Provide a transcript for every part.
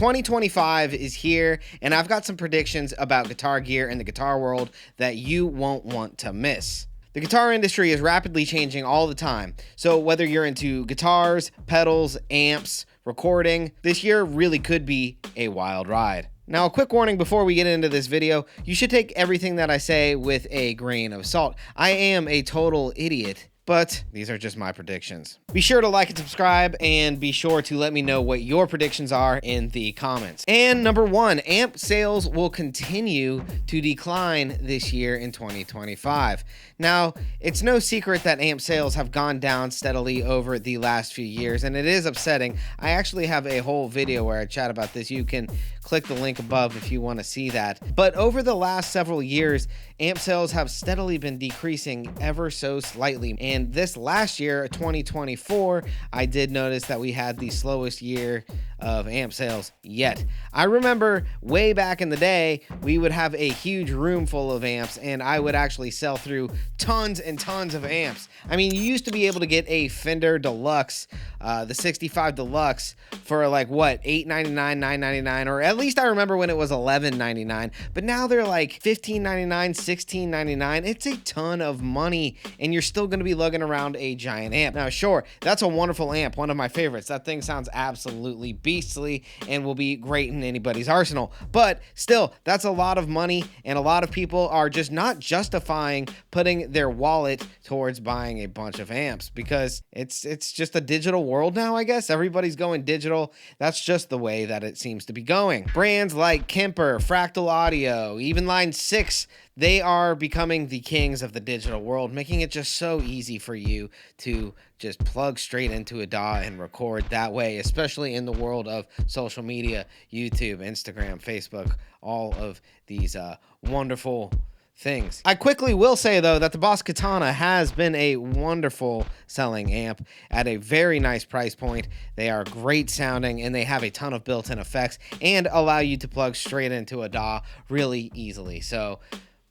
2025 is here, and I've got some predictions about guitar gear and the guitar world that you won't want to miss. The guitar industry is rapidly changing all the time, so whether you're into guitars, pedals, amps, recording, this year really could be a wild ride. Now, a quick warning before we get into this video, you should take everything that I say with a grain of salt. I am a total idiot, but these are just my predictions. Be sure to like and subscribe, and be sure to let me know what your predictions are in the comments. And number one, amp sales will continue to decline this year in 2025. Now, it's no secret that amp sales have gone down steadily over the last few years, and it is upsetting. I actually have a whole video where I chat about this. You can click the link above if you want to see that. But over the last several years, amp sales have steadily been decreasing ever so slightly. And this last year, 2024, I did notice that we had the slowest year of amp sales yet. I remember way back in the day, we would have a huge room full of amps, and I would actually sell through tons and tons of amps. I mean, you used to be able to get a Fender Deluxe, the 65 Deluxe, for like what, $8.99, $9.99, or at least I remember when it was $11.99. But now they're like $15.99, $16.99. It's a ton of money, and you're still going to be lugging around a giant amp. Now, sure, that's a wonderful amp, one of my favorites. That thing sounds absolutely beastly and will be great in anybody's arsenal. But still, that's a lot of money, and a lot of people are just not justifying putting their wallet towards buying a bunch of amps because it's just a digital world now, I guess. Everybody's going digital. That's just the way that it seems to be going. Brands like Kemper, Fractal Audio, even Line 6, they are becoming the kings of the digital world, making it just so easy for you to just plug straight into a DAW and record that way, especially in the world of social media, YouTube, Instagram, Facebook, all of these wonderful things. I quickly will say, though, that the Boss Katana has been a wonderful selling amp at a very nice price point. They are great sounding, and they have a ton of built-in effects and allow you to plug straight into a DAW really easily. So,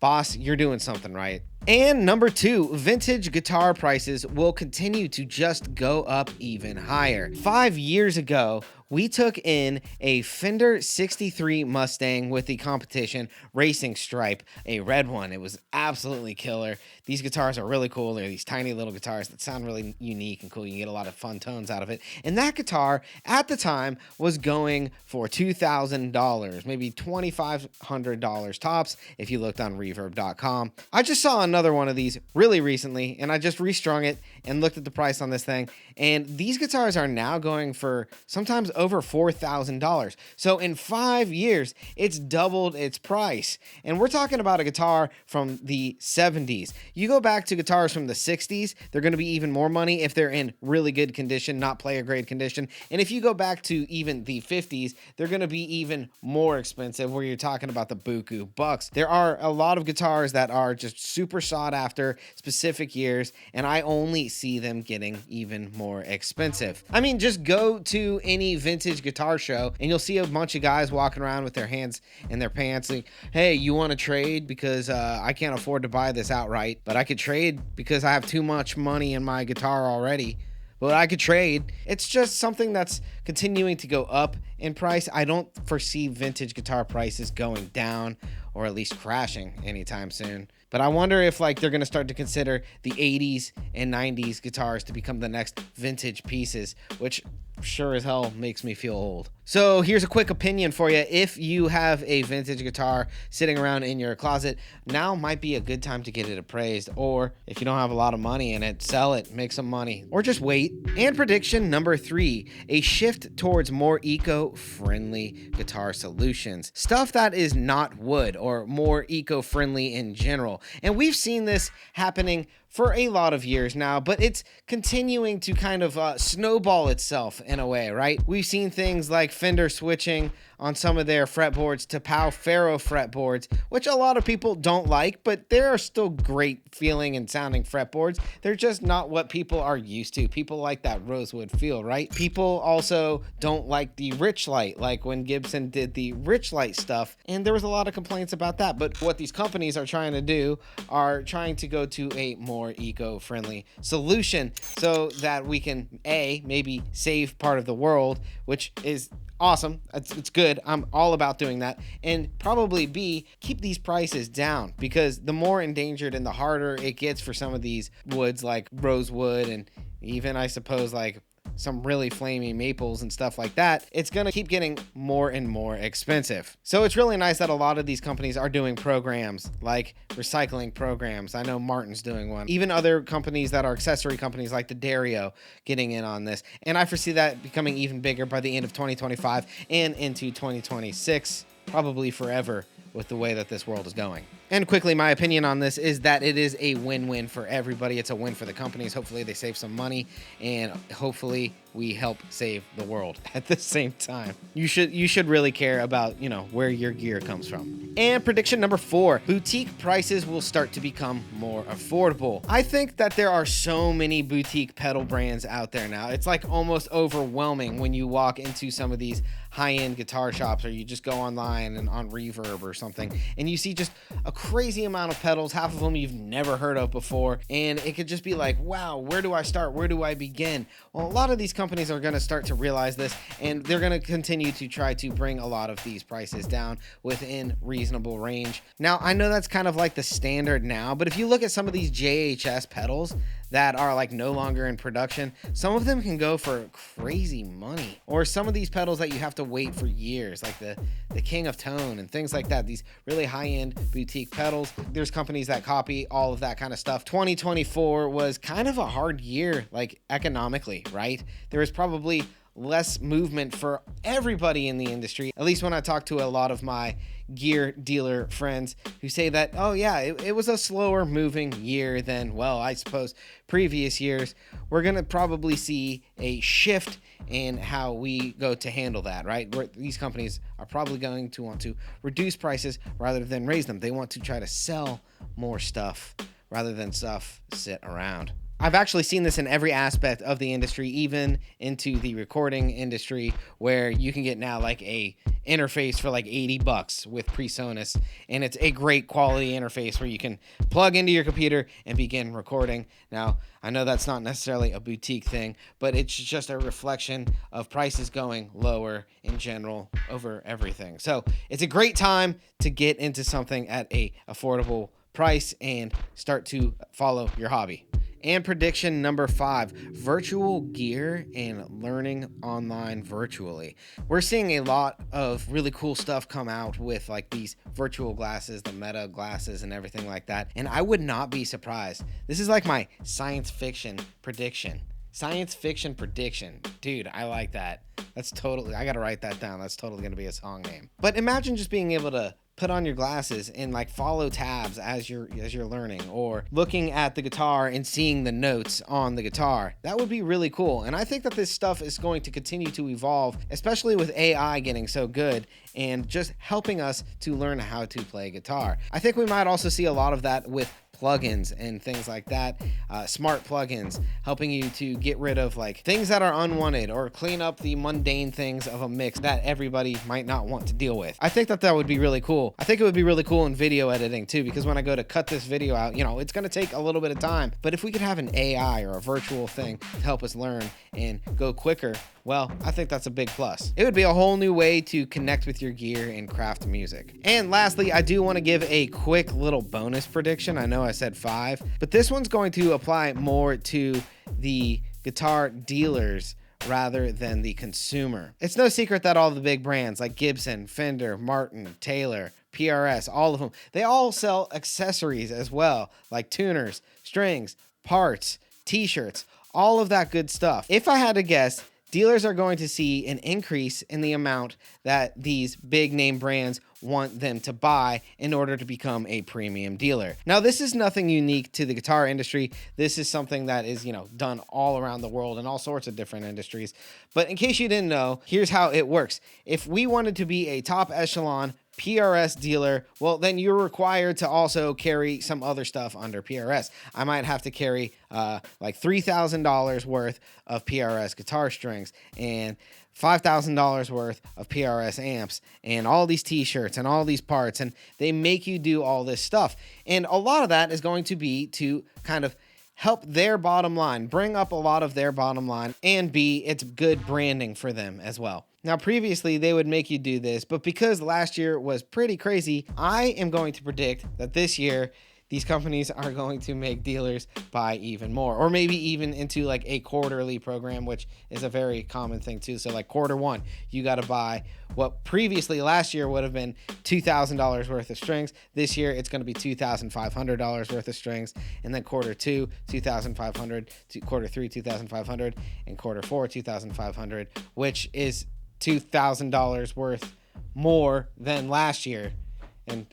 Boss, you're doing something right. And number two, vintage guitar prices will continue to just go up even higher. 5 years ago, we took in a Fender 63 Mustang with the competition Racing Stripe, a red one. It was absolutely killer. These guitars are really cool. They're these tiny little guitars that sound really unique and cool. You can get a lot of fun tones out of it. And that guitar at the time was going for $2,000, maybe $2,500 tops if you looked on reverb.com. I just saw another one of these really recently, and I just restrung it and looked at the price on this thing, and these guitars are now going for sometimes over $4,000. So in 5 years, it's doubled its price. And we're talking about a guitar from the 70s. You go back to guitars from the 60s, they're going to be even more money if they're in really good condition, not player grade condition. And if you go back to even the 50s, they're going to be even more expensive, where you're talking about the buku bucks. There are a lot of guitars that are just super sought after, specific years, and I only see them getting even more expensive. I mean, just go to any vintage guitar show and you'll see a bunch of guys walking around with their hands in their pants like, hey, you want to trade? Because I can't afford to buy this outright, but I could trade because I have too much money in my guitar already. But I could trade. It's just something that's continuing to go up in price. I don't foresee vintage guitar prices going down, or at least crashing anytime soon. But I wonder if like they're going to start to consider the 80s and 90s guitars to become the next vintage pieces, which sure as hell makes me feel old. So here's a quick opinion for you. If you have a vintage guitar sitting around in your closet, now might be a good time to get it appraised. Or if you don't have a lot of money in it, sell it, make some money, or just wait. And prediction number three, a shift towards more eco-friendly guitar solutions. Stuff that is not wood, or more eco-friendly in general. And we've seen this happening for a lot of years now, but it's continuing to kind of snowball itself in a way, right? We've seen things like Fender switching on some of their fretboards to Pau Ferro fretboards, which a lot of people don't like, but they are still great feeling and sounding fretboards. They're just not what people are used to. People like that rosewood feel, right? People also don't like the rich light, like when Gibson did the rich light stuff, and there was a lot of complaints about that. But what these companies are trying to do are trying to go to a more eco-friendly solution so that we can, A, maybe save part of the world, which is awesome. It's good. I'm all about doing that. And probably B, keep these prices down, because the more endangered and the harder it gets for some of these woods like rosewood and even, I suppose, like some really flamey maples and stuff like that, it's gonna keep getting more and more expensive. So it's really nice that a lot of these companies are doing programs like recycling programs. I know Martin's doing one. Even other companies that are accessory companies like the Dario getting in on this. And I foresee that becoming even bigger by the end of 2025 and into 2026, probably forever, with the way that this world is going. And quickly, my opinion on this is that it is a win-win for everybody. It's a win for the companies. Hopefully they save some money, and hopefully we help save the world at the same time. You should really care about, where your gear comes from. And prediction number 4, boutique prices will start to become more affordable. I think that there are so many boutique pedal brands out there now. It's like almost overwhelming when you walk into some of these high-end guitar shops, or you just go online and on Reverb or something, and you see just a crazy amount of pedals, half of them you've never heard of before, and it could just be like, wow, where do I start? Where do I begin? Well, a lot of these companies are going to start to realize this, and they're going to continue to try to bring a lot of these prices down within reasonable range. Now, I know that's kind of like the standard now, but if you look at some of these JHS pedals that are like no longer in production, some of them can go for crazy money. Or some of these pedals that you have to wait for years, like the King of Tone and things like that, these really high-end boutique pedals. There's companies that copy all of that kind of stuff. 2024 was kind of a hard year, like economically, right? There was probably less movement for everybody in the industry, at least when I talk to a lot of my gear dealer friends who say that, oh yeah, it was a slower moving year than, well, I suppose previous years. We're going to probably see a shift in how we go to handle that, right? Where these companies are probably going to want to reduce prices rather than raise them. They want to try to sell more stuff rather than stuff sit around. I've actually seen this in every aspect of the industry, even into the recording industry, where you can get now like a interface for like $80 with PreSonus, and it's a great quality interface where you can plug into your computer and begin recording. Now, I know that's not necessarily a boutique thing, but it's just a reflection of prices going lower in general over everything. So it's a great time to get into something at a affordable price and start to follow your hobby. And prediction number 5, virtual gear and learning online virtually. We're seeing a lot of really cool stuff come out with like these virtual glasses, the meta glasses and everything like that. And I would not be surprised. This is like my science fiction prediction. Science fiction prediction. Dude, I like that. That's totally, I gotta write that down. That's totally gonna be a song name. But imagine just being able to put on your glasses and like follow tabs as you're learning, or looking at the guitar and seeing the notes on the guitar. That would be really cool. And I think that this stuff is going to continue to evolve, especially with AI getting so good and just helping us to learn how to play guitar. I think we might also see a lot of that with plugins and things like that, smart plugins helping you to get rid of like things that are unwanted or clean up the mundane things of a mix that everybody might not want to deal with. I think that would be really cool. I think it would be really cool in video editing too, because when I go to cut this video out, it's going to take a little bit of time, but if we could have an AI or a virtual thing to help us learn and go quicker, well, I think that's a big plus. It would be a whole new way to connect with your gear and craft music. And lastly, I do want to give a quick little bonus prediction. I know I said 5, but this one's going to apply more to the guitar dealers rather than the consumer. It's no secret that all the big brands like Gibson, Fender, Martin, Taylor, PRS, all of them, they all sell accessories as well, like tuners, strings, parts, t-shirts, all of that good stuff. If I had to guess, dealers are going to see an increase in the amount that these big name brands want them to buy in order to become a premium dealer. Now, this is nothing unique to the guitar industry. This is something that is, done all around the world in all sorts of different industries. But in case you didn't know, here's how it works. If we wanted to be a top echelon PRS dealer, well, then you're required to also carry some other stuff under PRS. I might have to carry like $3,000 worth of PRS guitar strings and $5,000 worth of PRS amps and all these t-shirts and all these parts, and they make you do all this stuff. And a lot of that is going to be to kind of help their bottom line, bring up a lot of their bottom line, and B, it's good branding for them as well. Now, previously, they would make you do this, but because last year was pretty crazy, I am going to predict that this year, these companies are going to make dealers buy even more, or maybe even into like a quarterly program, which is a very common thing too. So like quarter 1, you got to buy what previously last year would have been $2,000 worth of strings. This year it's going to be $2,500 worth of strings, and then quarter 2, 2,500, quarter 3, 2,500, and quarter 4, 2,500, which is $2,000 worth more than last year.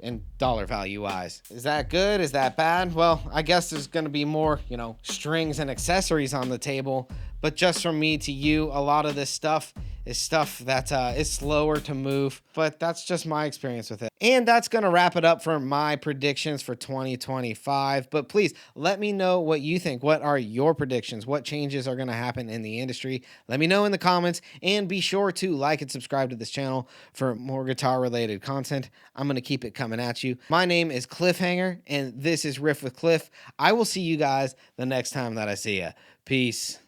And dollar value wise. Is that good? Is that bad? Well, I guess there's going to be more, strings and accessories on the table. But just from me to you, a lot of this stuff is stuff that is slower to move. But that's just my experience with it. And that's going to wrap it up for my predictions for 2025. But please let me know what you think. What are your predictions? What changes are going to happen in the industry? Let me know in the comments. And be sure to like and subscribe to this channel for more guitar related content. I'm going to keep it coming at you. My name is Cliffhanger, and this is Riff with Cliff. I will see you guys the next time that I see ya. Peace.